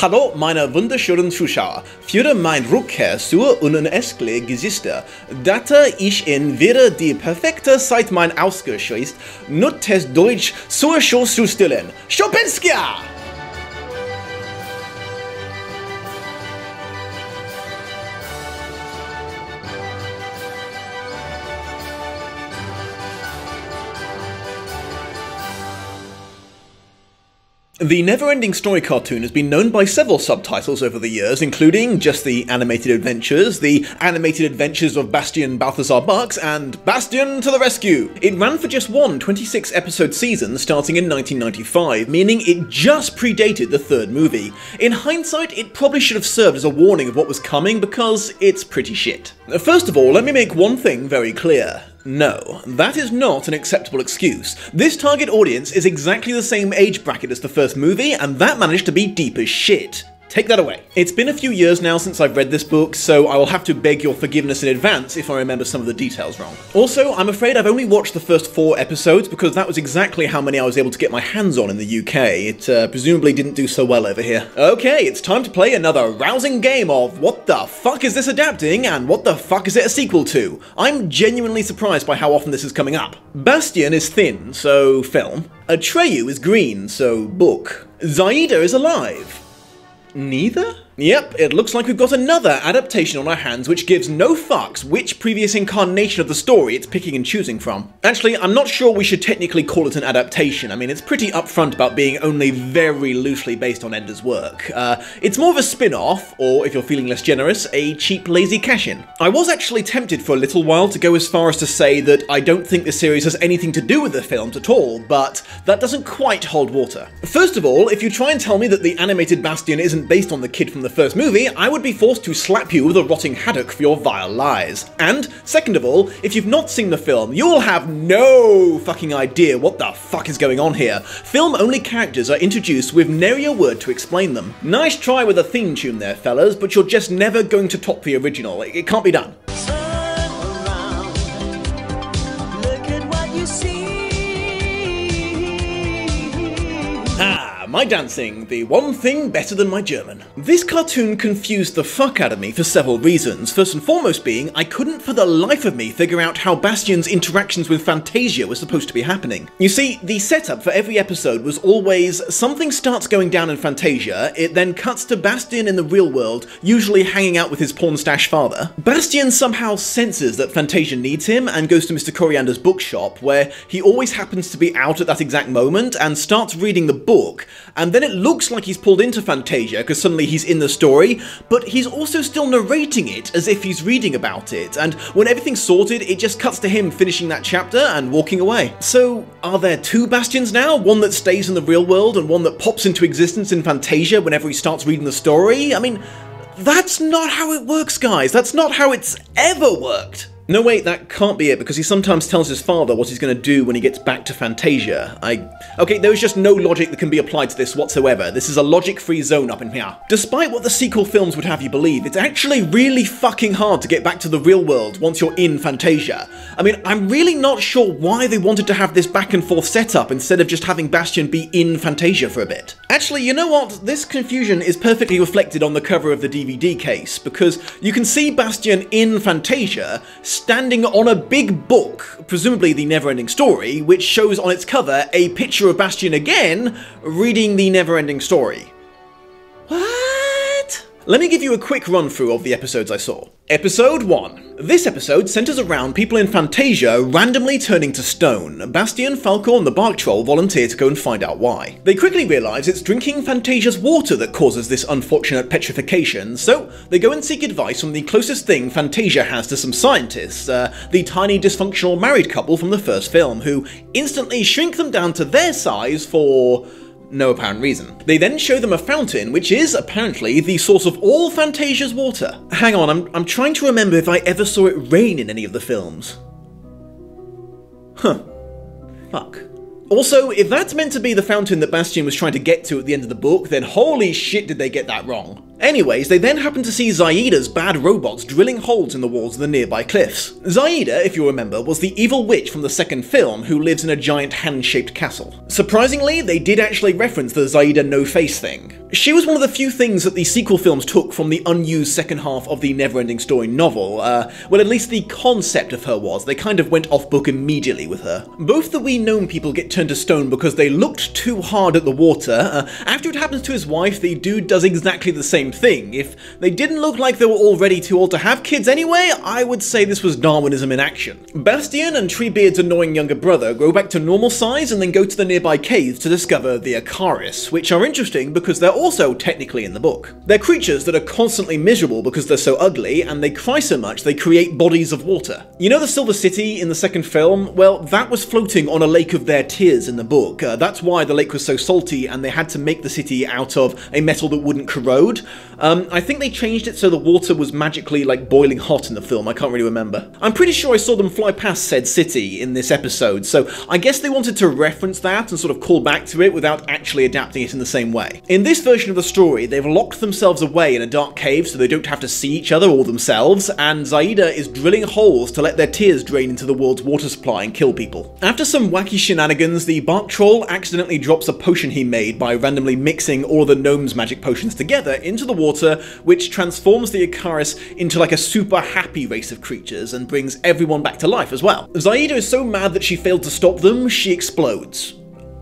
Hallo meine wunderschönen Zuschauer, für meine Rückkehr zur unendlichen Gesichter dachte ich in wäre die perfekte Zeit mein ausgeschweißt, Nutest Deutsch zur Show zu stellen. Chopinska! The Neverending Story cartoon has been known by several subtitles over the years, including just the Animated Adventures, the Animated Adventures of Bastian Balthazar Bucks, and Bastian to the Rescue. It ran for just one 26-episode season starting in 1995, meaning it just predated the third movie. In hindsight, it probably should have served as a warning of what was coming because it's pretty shit. First of all, let me make one thing very clear. No, that is not an acceptable excuse. This target audience is exactly the same age bracket as the first movie, and that managed to be deep as shit. Take that away. It's been a few years now since I've read this book, so I will have to beg your forgiveness in advance if I remember some of the details wrong. Also, I'm afraid I've only watched the first 4 episodes because that was exactly how many I was able to get my hands on in the UK. It presumably didn't do so well over here. Okay, it's time to play another rousing game of what the fuck is this adapting and what the fuck is it a sequel to? I'm genuinely surprised by how often this is coming up. Bastian is thin, so film. Atreyu is green, so book. Zaida is alive. Neither? Yep, it looks like we've got another adaptation on our hands which gives no fucks which previous incarnation of the story it's picking and choosing from. Actually, I'm not sure we should technically call it an adaptation. I mean, it's pretty upfront about being only very loosely based on Ender's work. It's more of a spin-off, or if you're feeling less generous, a cheap, lazy cash-in. I was actually tempted for a little while to go as far as to say that I don't think this series has anything to do with the films at all, but that doesn't quite hold water. First of all, if you try and tell me that the animated Bastian isn't based on the kid from the first movie, I would be forced to slap you with a rotting haddock for your vile lies. And, second of all, if you've not seen the film, you will have no fucking idea what the fuck is going on here. Film-only characters are introduced with nary a word to explain them. Nice try with a theme tune there, fellas, but you're just never going to top the original. It can't be done. Turn around, look at what you see. My dancing, the one thing better than my German. This cartoon confused the fuck out of me for several reasons, first and foremost being I couldn't for the life of me figure out how Bastian's interactions with Fantasia were supposed to be happening. You see, the setup for every episode was always something starts going down in Fantasia, it then cuts to Bastian in the real world, usually hanging out with his porn stash father. Bastian somehow senses that Fantasia needs him and goes to Mr. Coriander's bookshop, where he always happens to be out at that exact moment and starts reading the book. And then it looks like he's pulled into Fantasia because suddenly he's in the story, but he's also still narrating it as if he's reading about it, and when everything's sorted, it just cuts to him finishing that chapter and walking away. So, are there 2 Bastians now? One that stays in the real world and one that pops into existence in Fantasia whenever he starts reading the story? I mean, that's not how it works, guys. That's not how it's ever worked. No, wait, that can't be it, because he sometimes tells his father what he's going to do when he gets back to Fantasia. Okay, there is just no logic that can be applied to this whatsoever. This is a logic-free zone up in here. Despite what the sequel films would have you believe, it's actually really fucking hard to get back to the real world once you're in Fantasia. I mean, I'm really not sure why they wanted to have this back and forth setup instead of just having Bastian be in Fantasia for a bit. Actually, you know what? This confusion is perfectly reflected on the cover of the DVD case, because you can see Bastian in Fantasia standing on a big book, presumably the Neverending Story, which shows on its cover a picture of Bastian again, reading the Neverending Story. What? Let me give you a quick run-through of the episodes I saw. Episode 1. This episode centers around people in Fantasia randomly turning to stone. Bastian, Falcor, and the Bark Troll volunteer to go and find out why. They quickly realise it's drinking Fantasia's water that causes this unfortunate petrification, so they go and seek advice from the closest thing Fantasia has to some scientists, the tiny dysfunctional married couple from the first film, who instantly shrink them down to their size for no apparent reason. They then show them a fountain, which is, apparently, the source of all Fantasia's water. Hang on, I'm trying to remember if I ever saw it rain in any of the films. Huh. Fuck. Also, if that's meant to be the fountain that Bastian was trying to get to at the end of the book, then holy shit did they get that wrong. Anyways, they then happen to see Zaida's bad robots drilling holes in the walls of the nearby cliffs. Zaida, if you remember, was the evil witch from the second film who lives in a giant hand-shaped castle. Surprisingly, they did actually reference the Zaida no-face thing. She was one of the few things that the sequel films took from the unused second half of the Neverending Story novel. Well, at least the concept of her was. They kind of went off-book immediately with her. Both the wee gnome people get turned to stone because they looked too hard at the water. After it happens to his wife, the dude does exactly the same thing. If they didn't look like they were already too old to have kids anyway, I would say this was Darwinism in action. Bastian and Treebeard's annoying younger brother grow back to normal size and then go to the nearby caves to discover the Icaris, which are interesting because they're also technically in the book. They're creatures that are constantly miserable because they're so ugly, and they cry so much they create bodies of water. You know the Silver City in the second film? Well, that was floating on a lake of their tears in the book. That's why the lake was so salty and they had to make the city out of a metal that wouldn't corrode. I think they changed it so the water was magically like boiling hot in the film, I can't really remember. I'm pretty sure I saw them fly past said city in this episode, so I guess they wanted to reference that and sort of call back to it without actually adapting it in the same way. In this version of the story, they've locked themselves away in a dark cave so they don't have to see each other or themselves, and Zaida is drilling holes to let their tears drain into the world's water supply and kill people. After some wacky shenanigans, the bark troll accidentally drops a potion he made by randomly mixing all of the gnome's magic potions together into the water, which transforms the Icaris into like a super happy race of creatures and brings everyone back to life as well. Zaida is so mad that she failed to stop them, she explodes.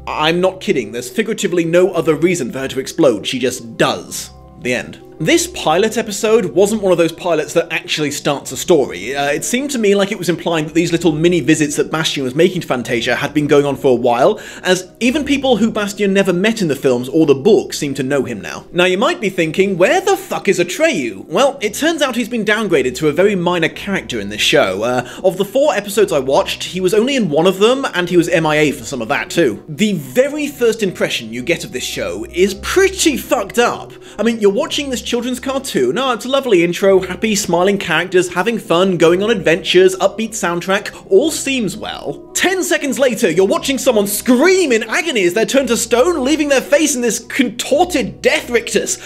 I'm not kidding, there's figuratively no other reason for her to explode, she just does. The end. This pilot episode wasn't one of those pilots that actually starts a story. It seemed to me like it was implying that these little mini visits that Bastian was making to Fantasia had been going on for a while, as even people who Bastian never met in the films or the book seem to know him now. Now you might be thinking, where the fuck is Atreyu? Well, it turns out he's been downgraded to a very minor character in this show. Of the 4 episodes I watched, he was only in one of them, and he was MIA for some of that too. The very first impression you get of this show is pretty fucked up. I mean, you're watching this children's cartoon. Oh, it's a lovely intro, happy, smiling characters, having fun, going on adventures, upbeat soundtrack, all seems well. 10 seconds later, you're watching someone scream in agony as they're turned to stone, leaving their face in this contorted death rictus.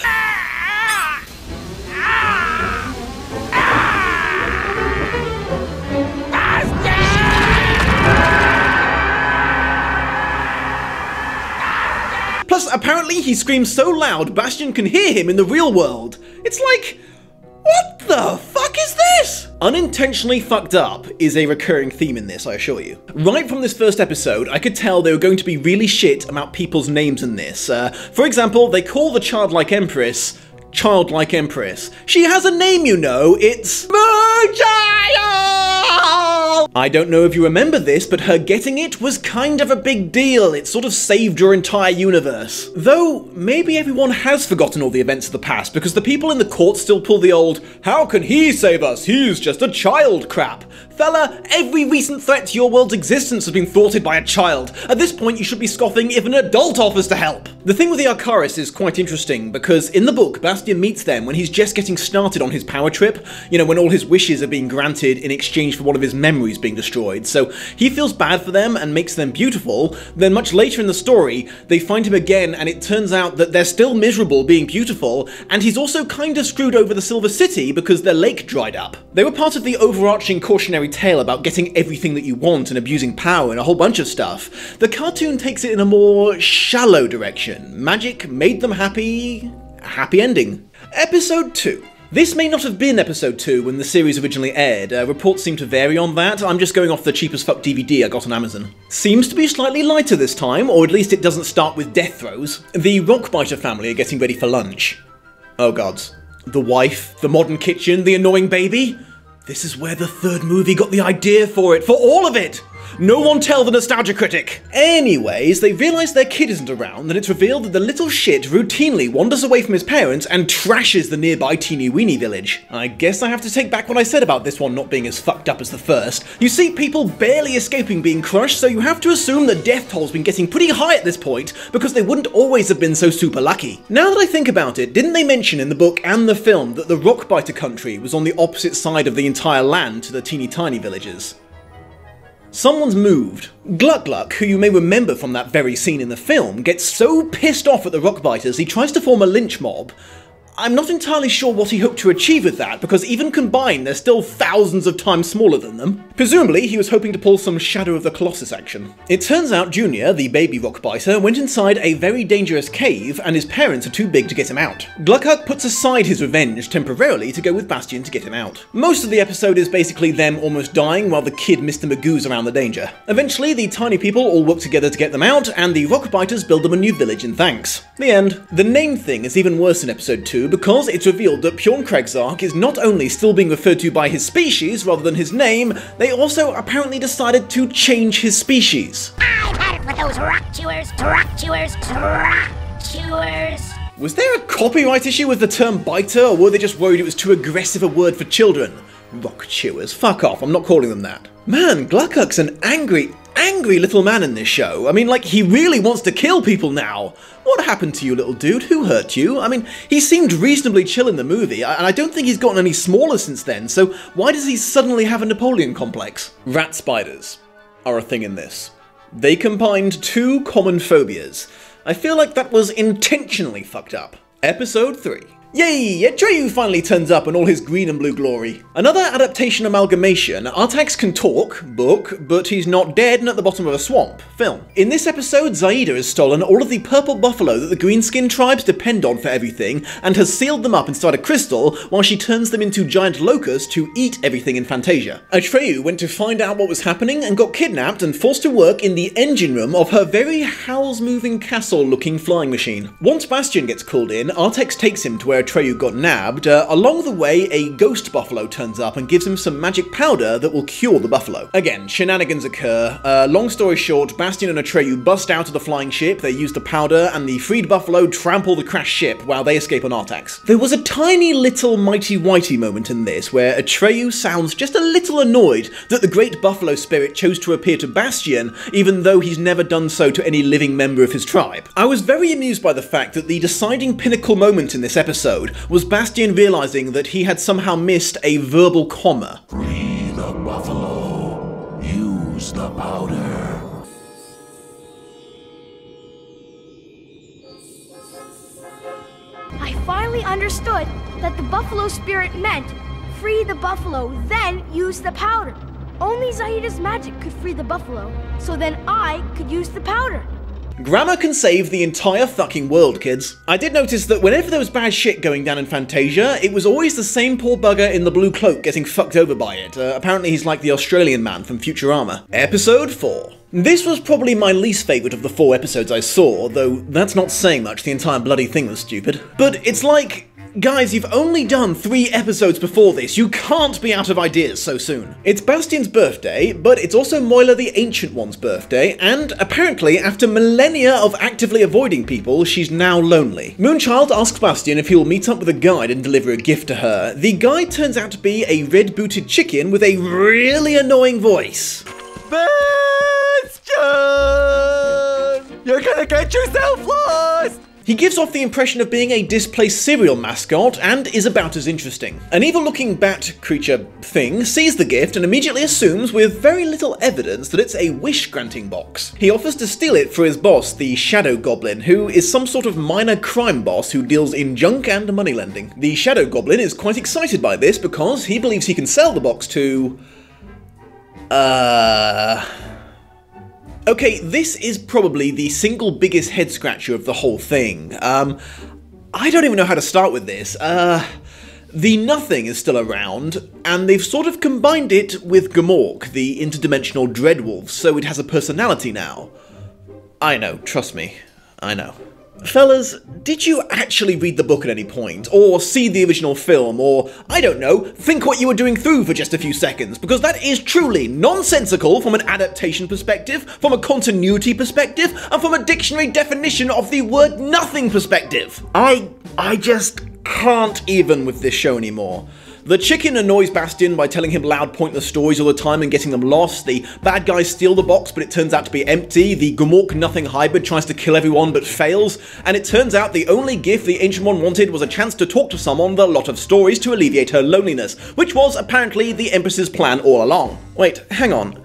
Plus, apparently he screams so loud Bastian can hear him in the real world. It's like, what the fuck is this? Unintentionally fucked up is a recurring theme in this, I assure you. Right from this first episode, I could tell they were going to be really shit about people's names in this. For example, they call the childlike empress Childlike Empress. She has a name, you know, it's Moonchild! I don't know if you remember this, but her getting it was kind of a big deal. It sort of saved your entire universe. Though, maybe everyone has forgotten all the events of the past, because the people in the court still pull the old, how can he save us? He's just a child crap. Fella, every recent threat to your world's existence has been thwarted by a child. At this point, you should be scoffing if an adult offers to help. The thing with the Icaris is quite interesting, because in the book, Bastian meets them when he's just getting started on his power trip, you know, when all his wishes are being granted in exchange for one of his memories being destroyed. So he feels bad for them and makes them beautiful. Then much later in the story, they find him again and it turns out that they're still miserable being beautiful, and he's also kind of screwed over the Silver City because their lake dried up. They were part of the overarching cautionary tale about getting everything that you want and abusing power and a whole bunch of stuff. The cartoon takes it in a more shallow direction. Magic made them happy. Happy ending. Episode 2. This may not have been episode 2 when the series originally aired. Reports seem to vary on that. I'm just going off the cheap as fuck DVD I got on Amazon. Seems to be slightly lighter this time, or at least it doesn't start with death throes. The Rockbiter family are getting ready for lunch. Oh gods. The wife, the modern kitchen, the annoying baby. This is where the third movie got the idea for it, for all of it! No one tell the nostalgia critic! Anyways, they realise their kid isn't around, and it's revealed that the little shit routinely wanders away from his parents and trashes the nearby teeny-weeny village. I guess I have to take back what I said about this one not being as fucked up as the first. You see people barely escaping being crushed, so you have to assume the death toll's been getting pretty high at this point, because they wouldn't always have been so super lucky. Now that I think about it, didn't they mention in the book and the film that the Rockbiter country was on the opposite side of the entire land to the teeny-tiny villages? Someone's moved. Gluck Gluck, who you may remember from that very scene in the film, gets so pissed off at the Rockbiters he tries to form a lynch mob. I'm not entirely sure what he hoped to achieve with that, because even combined, they're still thousands of times smaller than them. Presumably, he was hoping to pull some Shadow of the Colossus action. It turns out Junior, the baby rockbiter, went inside a very dangerous cave, and his parents are too big to get him out. Gluckuk puts aside his revenge temporarily to go with Bastion to get him out. Most of the episode is basically them almost dying while the kid Mr. Magoo's around the danger. Eventually, the tiny people all work together to get them out, and the rockbiters build them a new village in thanks. The end. The name thing is even worse in episode 2, because it's revealed that Bjorn Kregsark is not only still being referred to by his species rather than his name, they also apparently decided to change his species. I've had it with those rock chewers. Was there a copyright issue with the term biter, or were they just worried it was too aggressive a word for children? Rock chewers, fuck off, I'm not calling them that. Man, Gluckuk's an angry little man in this show. I mean, like, he really wants to kill people now. What happened to you, little dude? Who hurt you? I mean, he seemed reasonably chill in the movie, and I don't think he's gotten any smaller since then, so why does he suddenly have a Napoleon complex? Rat spiders are a thing in this. They combined two common phobias. I feel like that was intentionally fucked up. Episode 3. Yay! Atreyu finally turns up in all his green and blue glory. Another adaptation amalgamation, Artax can talk, book, but he's not dead and at the bottom of a swamp, film. In this episode, Zaida has stolen all of the purple buffalo that the greenskin tribes depend on for everything, and has sealed them up inside a crystal while she turns them into giant locusts to eat everything in Fantasia. Atreyu went to find out what was happening and got kidnapped and forced to work in the engine room of her very house-moving castle-looking flying machine. Once Bastion gets called in, Artax takes him to where Atreyu got nabbed. Along the way, a ghost buffalo turns up and gives him some magic powder that will cure the buffalo. Again, shenanigans occur. Long story short, Bastion and Atreyu bust out of the flying ship, they use the powder, and the freed buffalo trample the crashed ship while they escape on Artax. There was a tiny little mighty whitey moment in this where Atreyu sounds just a little annoyed that the great buffalo spirit chose to appear to Bastion, even though he's never done so to any living member of his tribe. I was very amused by the fact that the deciding pinnacle moment in this episode was Bastion realizing that he had somehow missed a verbal comma. Free the buffalo. Use the powder. I finally understood that the buffalo spirit meant free the buffalo, then use the powder. Only Zaida's magic could free the buffalo, so then I could use the powder. Grammar can save the entire fucking world, kids. I did notice that whenever there was bad shit going down in Fantasia, it was always the same poor bugger in the blue cloak getting fucked over by it. Apparently he's like the Australian man from Futurama. Episode 4. This was probably my least favourite of the 4 episodes I saw, though that's not saying much, the entire bloody thing was stupid. But it's like, guys, you've only done 3 episodes before this, you can't be out of ideas so soon. It's Bastion's birthday, but it's also Moila the Ancient One's birthday, and apparently, after millennia of actively avoiding people, she's now lonely. Moonchild asks Bastion if he will meet up with a guide and deliver a gift to her. The guide turns out to be a red-booted chicken with a really annoying voice. Bastion! You're gonna get yourself lost! He gives off the impression of being a displaced cereal mascot and is about as interesting. An evil-looking bat creature thing sees the gift and immediately assumes with very little evidence that it's a wish-granting box. He offers to steal it for his boss, the Shadow Goblin, who is some sort of minor crime boss who deals in junk and money lending. The Shadow Goblin is quite excited by this because he believes he can sell the box to... Okay, this is probably the single biggest head scratcher of the whole thing. I don't even know how to start with this. The Nothing is still around, and they've sort of combined it with Gamork, the interdimensional dreadwolf, so it has a personality now. I know, trust me, I know. Fellas, did you actually read the book at any point, or see the original film, or, I don't know, think what you were doing through for just a few seconds, because that is truly nonsensical from an adaptation perspective, from a continuity perspective, and from a dictionary definition of the word nothing perspective. I just can't even with this show anymore. The chicken annoys Bastion by telling him loud, pointless stories all the time and getting them lost. The bad guys steal the box, but it turns out to be empty. The Gamork Nothing hybrid tries to kill everyone, but fails. And it turns out the only gift the Ancient One wanted was a chance to talk to someone with a lot of stories to alleviate her loneliness, which was apparently the Empress's plan all along. Wait, hang on.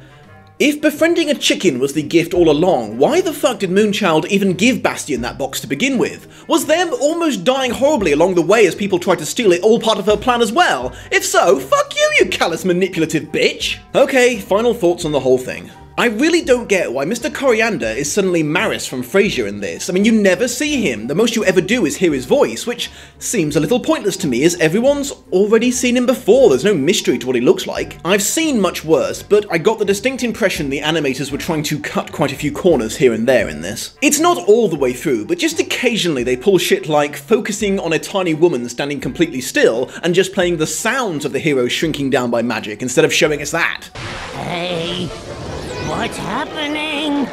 If befriending a chicken was the gift all along, why the fuck did Moonchild even give Bastion that box to begin with? Was them almost dying horribly along the way as people tried to steal it all part of her plan as well? If so, fuck you, you callous manipulative bitch! Okay, final thoughts on the whole thing. I really don't get why Mr. Coriander is suddenly Maris from Frasier in this. I mean, you never see him. The most you ever do is hear his voice, which seems a little pointless to me as everyone's already seen him before. There's no mystery to what he looks like. I've seen much worse, but I got the distinct impression the animators were trying to cut quite a few corners here and there in this. It's not all the way through, but just occasionally they pull shit like focusing on a tiny woman standing completely still and just playing the sounds of the hero shrinking down by magic instead of showing us that. Hey, what's happening?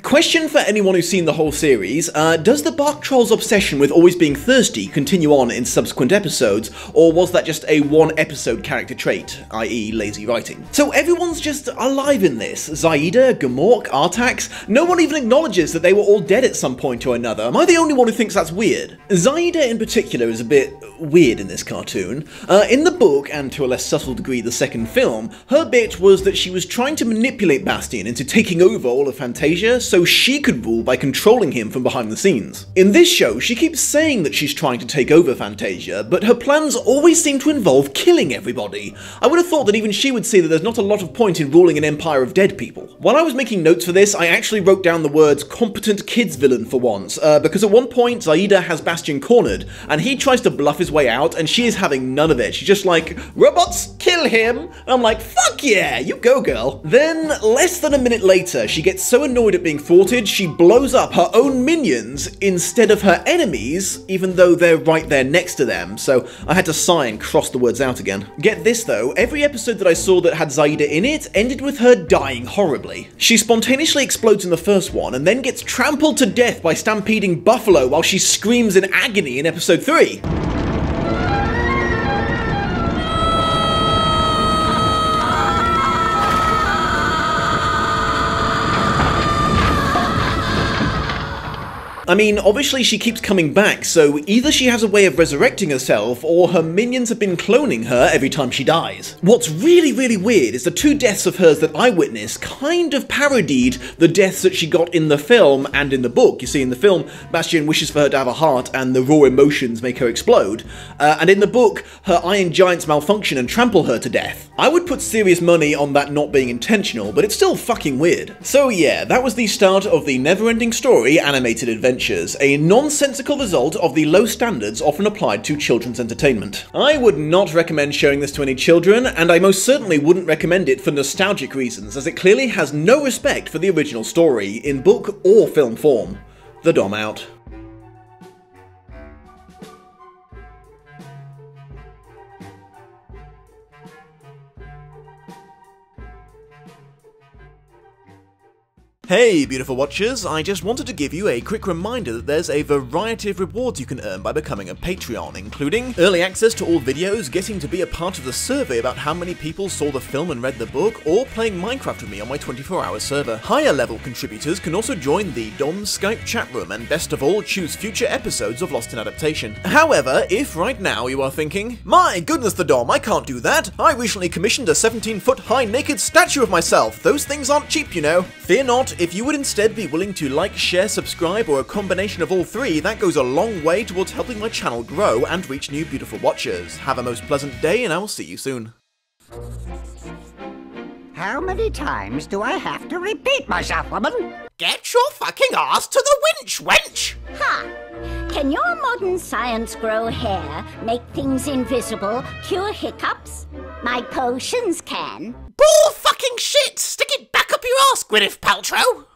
Question for anyone who's seen the whole series, does the Bark Troll's obsession with always being thirsty continue on in subsequent episodes, or was that just a one-episode character trait, i.e. lazy writing? So everyone's just alive in this. Zaida, Gamork, Artax, no one even acknowledges that they were all dead at some point or another. Am I the only one who thinks that's weird? Zaida in particular is a bit weird in this cartoon. In the book, and to a less subtle degree the second film, her bit was that she was trying to manipulate Bastion into taking over all of Fantasia so she could rule by controlling him from behind the scenes. In this show, she keeps saying that she's trying to take over Fantasia, but her plans always seem to involve killing everybody. I would have thought that even she would see that there's not a lot of point in ruling an empire of dead people. While I was making notes for this, I actually wrote down the words competent kids villain for once, because at one point Zaida has Bastion cornered, and he tries to bluff his way out, and she is having none of it. She's just like, robots, kill him! And I'm like, fuck yeah, you go girl. Then, less than a minute later, she gets so annoyed at being thwarted, she blows up her own minions instead of her enemies, even though they're right there next to them, so I had to sigh and cross the words out again. Get this though, every episode that I saw that had Zaida in it ended with her dying horribly. She spontaneously explodes in the first one, and then gets trampled to death by stampeding Buffalo while she screams in agony in episode 3. I mean, obviously she keeps coming back, so either she has a way of resurrecting herself, or her minions have been cloning her every time she dies. What's really, really weird is the two deaths of hers that I witnessed kind of parodied the deaths that she got in the film and in the book. You see, in the film, Bastion wishes for her to have a heart and the raw emotions make her explode. And in the book, her iron giants malfunction and trample her to death. I would put serious money on that not being intentional, but it's still fucking weird. So yeah, that was the start of the Neverending Story animated adventure. A nonsensical result of the low standards often applied to children's entertainment. I would not recommend showing this to any children, and I most certainly wouldn't recommend it for nostalgic reasons, as it clearly has no respect for the original story, in book or film form. The Dom out. Hey beautiful watchers, I just wanted to give you a quick reminder that there's a variety of rewards you can earn by becoming a Patreon, including early access to all videos, getting to be a part of the survey about how many people saw the film and read the book, or playing Minecraft with me on my 24-hour server. Higher level contributors can also join the Dom Skype chat room, and best of all, choose future episodes of Lost in Adaptation. However, if right now you are thinking, my goodness the Dom, I can't do that, I recently commissioned a 17-foot high naked statue of myself, those things aren't cheap you know. Fear not, if you would instead be willing to like, share, subscribe, or a combination of all three, that goes a long way towards helping my channel grow and reach new beautiful watchers. Have a most pleasant day, and I will see you soon. How many times do I have to repeat myself, woman? Get your fucking ass to the winch, wench! Ha! Can your modern science grow hair, make things invisible, cure hiccups? My potions can. Bull fucking shit! Stick it back up your ass, Gwyneth Paltrow!